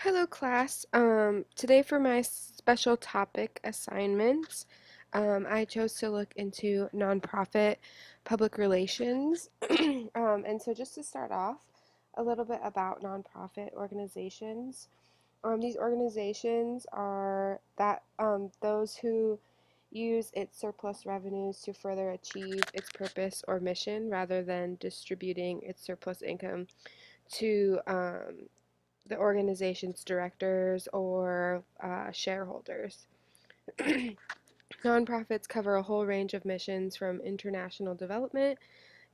Hello class. Today for my special topic assignments, I chose to look into nonprofit public relations. And so just to start off, a little bit about nonprofit organizations. These organizations are those who use its surplus revenues to further achieve its purpose or mission rather than distributing its surplus income to the organization's directors or shareholders. Nonprofits cover a whole range of missions from international development,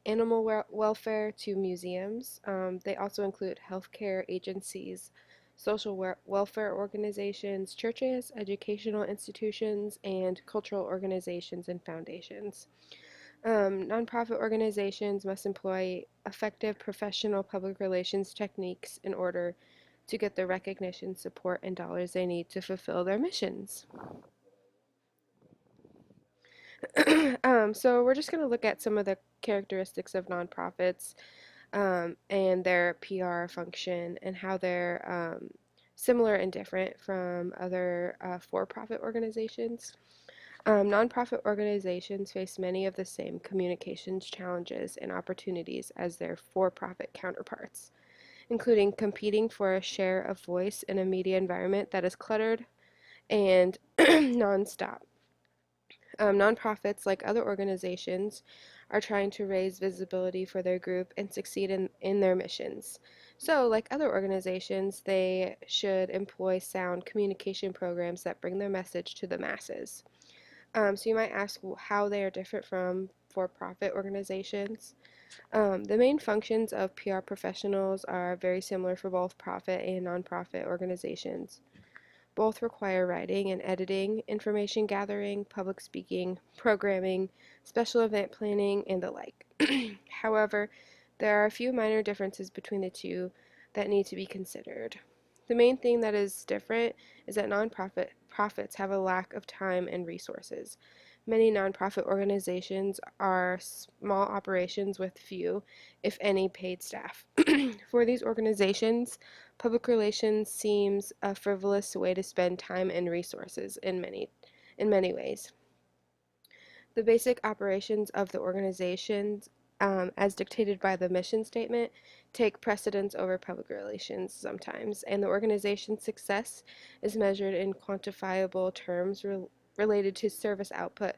animal welfare, to museums. They also include healthcare agencies, social welfare organizations, churches, educational institutions, and cultural organizations and foundations. Nonprofit organizations must employ effective professional public relations techniques in order to get the recognition, support, and dollars they need to fulfill their missions. So we're just going to look at some of the characteristics of nonprofits and their PR function and how they're similar and different from other for-profit organizations. Nonprofit organizations face many of the same communications challenges and opportunities as their for-profit counterparts, including competing for a share of voice in a media environment that is cluttered and nonstop. Nonprofits, like other organizations, are trying to raise visibility for their group and succeed in their missions. So, like other organizations, they should employ sound communication programs that bring their message to the masses. So, you might ask how they are different from for profit organizations. The main functions of PR professionals are very similar for both profit and nonprofit organizations. Both require writing and editing, information gathering, public speaking, programming, special event planning, and the like. However, there are a few minor differences between the two that need to be considered. The main thing that is different is that nonprofit profits have a lack of time and resources. Many nonprofit organizations are small operations with few, if any, paid staff. For these organizations, public relations seems a frivolous way to spend time and resources in many ways. The basic operations of the organizations, as dictated by the mission statement, take precedence over public relations sometimes, and the organization's success is measured in quantifiable terms related to service output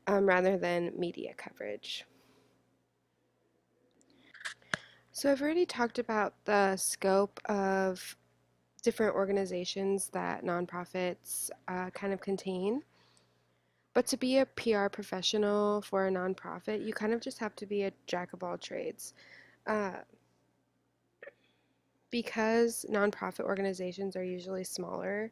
rather than media coverage. So I've already talked about the scope of different organizations that nonprofits kind of contain. But to be a PR professional for a nonprofit, you kind of just have to be a jack of all trades. Uh, because nonprofit organizations are usually smaller,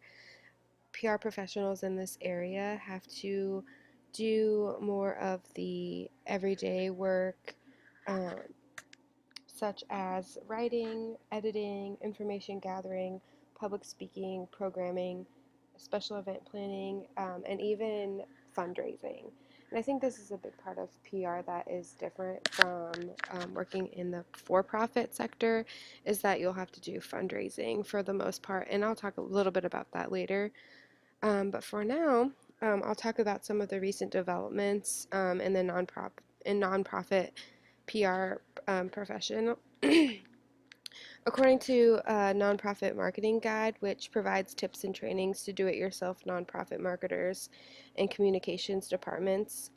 PR professionals in this area have to do more of the everyday work, um, such as writing, editing, information gathering, public speaking, programming, special event planning, and even fundraising. And I think this is a big part of PR that is different from working in the for-profit sector, is that you'll have to do fundraising for the most part, and I'll talk a little bit about that later. But for now, I'll talk about some of the recent developments in the nonprofit PR profession. According to a nonprofit marketing guide, which provides tips and trainings to do-it-yourself nonprofit marketers and communications departments,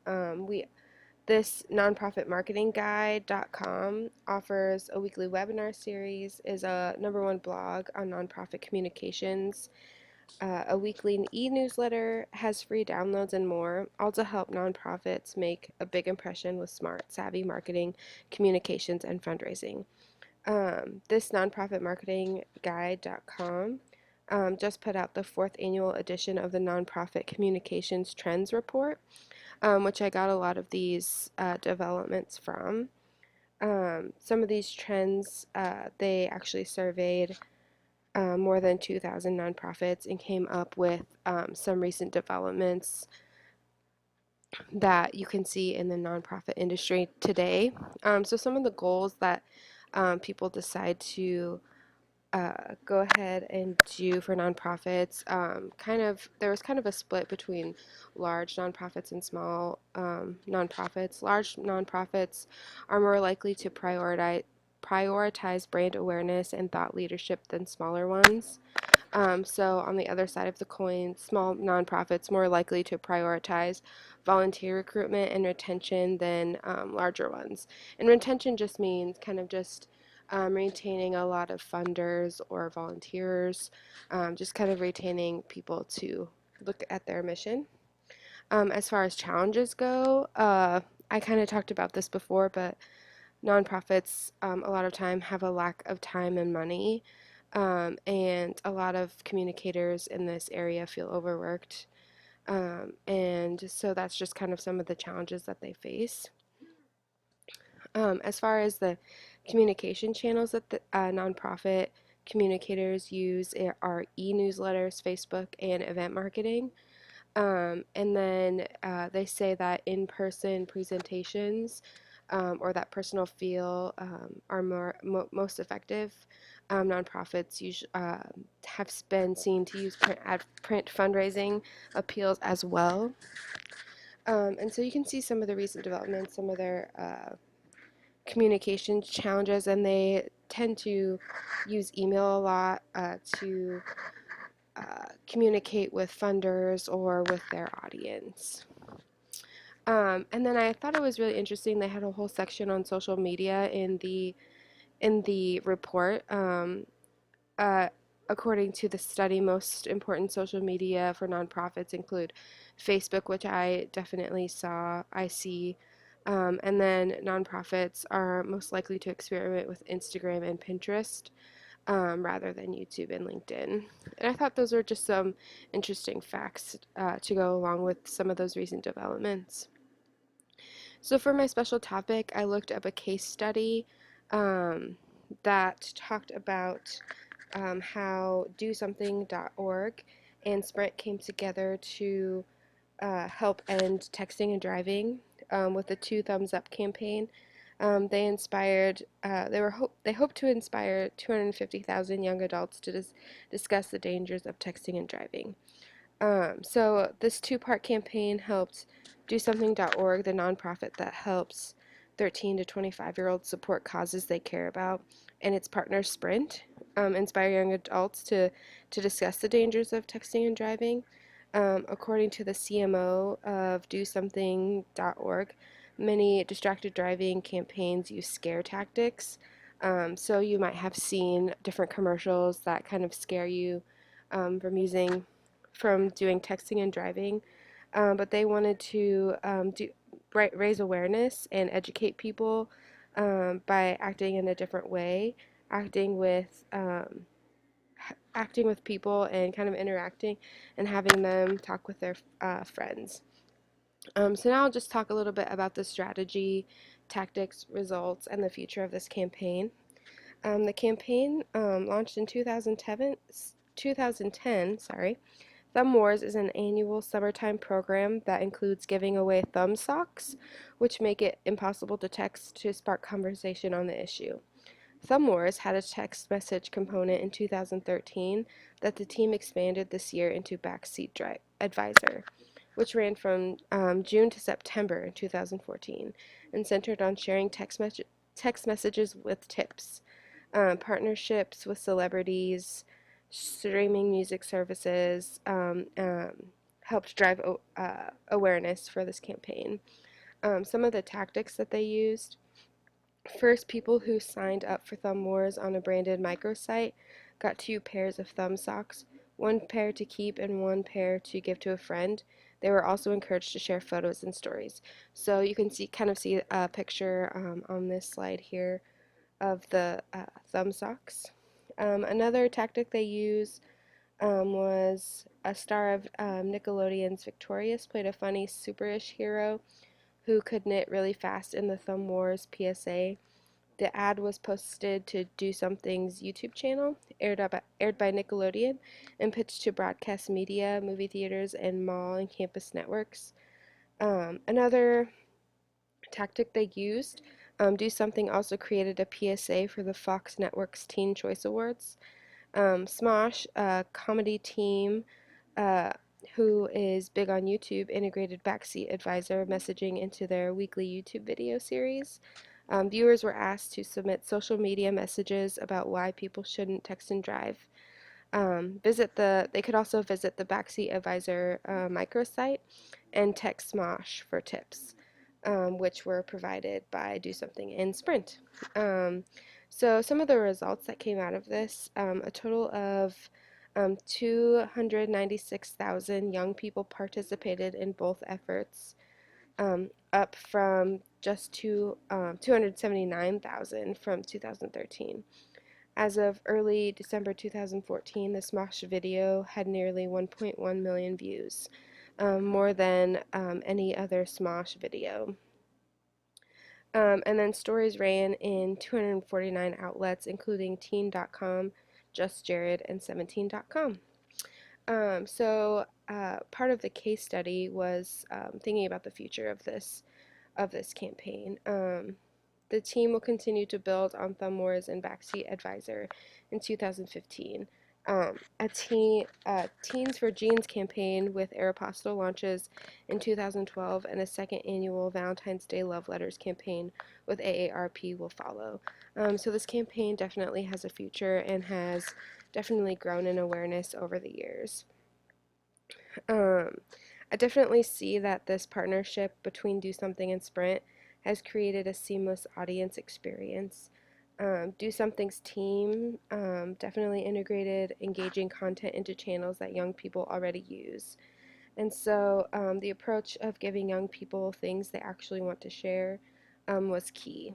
this nonprofitmarketingguide.com offers a weekly webinar series, is a #1 blog on nonprofit communications, a weekly e-newsletter, has free downloads, and more, all to help nonprofits make a big impression with smart, savvy marketing, communications, and fundraising. This nonprofitmarketingguide.com just put out the 4th annual edition of the Nonprofit Communications Trends Report, which I got a lot of these developments from. Some of these trends, they actually surveyed more than 2,000 nonprofits and came up with some recent developments that you can see in the nonprofit industry today. So some of the goals that people decide to go ahead and do for nonprofits. There was kind of a split between large nonprofits and small nonprofits. Large nonprofits are more likely to prioritize brand awareness and thought leadership than smaller ones. So on the other side of the coin, small nonprofits more likely to prioritize volunteer recruitment and retention than larger ones. And retention just means kind of just retaining a lot of funders or volunteers, just kind of retaining people to look at their mission. As far as challenges go, I kind of talked about this before, but nonprofits a lot of time have a lack of time and money, and a lot of communicators in this area feel overworked. And so that's just kind of some of the challenges that they face. As far as the communication channels that the nonprofit communicators use are e-newsletters, Facebook, and event marketing. And then they say that in-person presentations or that personal feel are most effective. Nonprofits usually have been seen to use print fundraising appeals as well. And so you can see some of the recent developments, some of their communication challenges, and they tend to use email a lot to communicate with funders or with their audience. And then I thought it was really interesting. They had a whole section on social media in the report. Uh, According to the study, most important social media for nonprofits include Facebook, which I definitely I see. And then nonprofits are most likely to experiment with Instagram and Pinterest rather than YouTube and LinkedIn. And I thought those were just some interesting facts to go along with some of those recent developments. So for my special topic, I looked up a case study um, that talked about how DoSomething.org and Sprint came together to help end texting and driving with the Two Thumbs Up campaign. They hoped to inspire 250,000 young adults to discuss the dangers of texting and driving. So this two-part campaign helped DoSomething.org, the nonprofit that helps 13 to 25-year-olds support causes they care about, and its partner Sprint, inspire young adults to discuss the dangers of texting and driving. According to the CMO of DoSomething.org, many distracted driving campaigns use scare tactics. So you might have seen different commercials that kind of scare you from doing texting and driving, but they wanted to raise awareness and educate people by acting in a different way, acting with acting with people and kind of interacting and having them talk with their friends. So now I'll just talk a little bit about the strategy, tactics, results, and the future of this campaign. The campaign launched in 2010, sorry. Thumb Wars is an annual summertime program that includes giving away thumb socks, which make it impossible to text to spark conversation on the issue. Thumb Wars had a text message component in 2013 that the team expanded this year into Backseat Advisor, which ran from June to September in 2014 and centered on sharing text messages with tips, partnerships with celebrities, streaming music services helped drive awareness for this campaign. Some of the tactics that they used: first, people who signed up for Thumb Wars on a branded microsite got 2 pairs of thumb socks, 1 pair to keep and 1 pair to give to a friend. They were also encouraged to share photos and stories. So you can kind of see a picture on this slide here of the thumb socks. Another tactic they used was a star of Nickelodeon's Victorious played a funny super-ish hero who could knit really fast in the Thumb Wars PSA. The ad was posted to Do Something's YouTube channel, aired by Nickelodeon, and pitched to broadcast media, movie theaters, and mall and campus networks. Another tactic they used, Do Something also created a PSA for the Fox Network's Teen Choice Awards. Smosh, a comedy team uh, who is big on YouTube, integrated Backseat Advisor messaging into their weekly YouTube video series. Viewers were asked to submit social media messages about why people shouldn't text and drive. They could also visit the Backseat Advisor microsite and text Smosh for tips, which were provided by Do Something in Sprint. So some of the results that came out of this, a total of 296,000 young people participated in both efforts, up from just 279,000 from 2013. As of early December 2014, the Smosh video had nearly 1.1 million views, more than any other Smosh video. And then stories ran in 249 outlets, including teen.com, Just Jared, and 17.com. Part of the case study was thinking about the future of this campaign. The team will continue to build on Thumb Wars and Backseat Advisor in 2015. Teens for Jeans campaign with Aeropostale launches in 2012, and a second annual Valentine's Day Love Letters campaign with AARP will follow. So this campaign definitely has a future and has definitely grown in awareness over the years. I definitely see that this partnership between Do Something and Sprint has created a seamless audience experience. Do Something's team definitely integrated engaging content into channels that young people already use. And so the approach of giving young people things they actually want to share was key.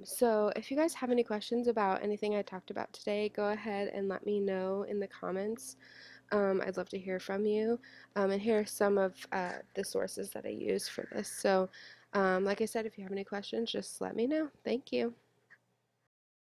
So if you guys have any questions about anything I talked about today, go ahead and let me know in the comments. I'd love to hear from you. And here are some of the sources that I use for this. So like I said, if you have any questions, just let me know. Thank you.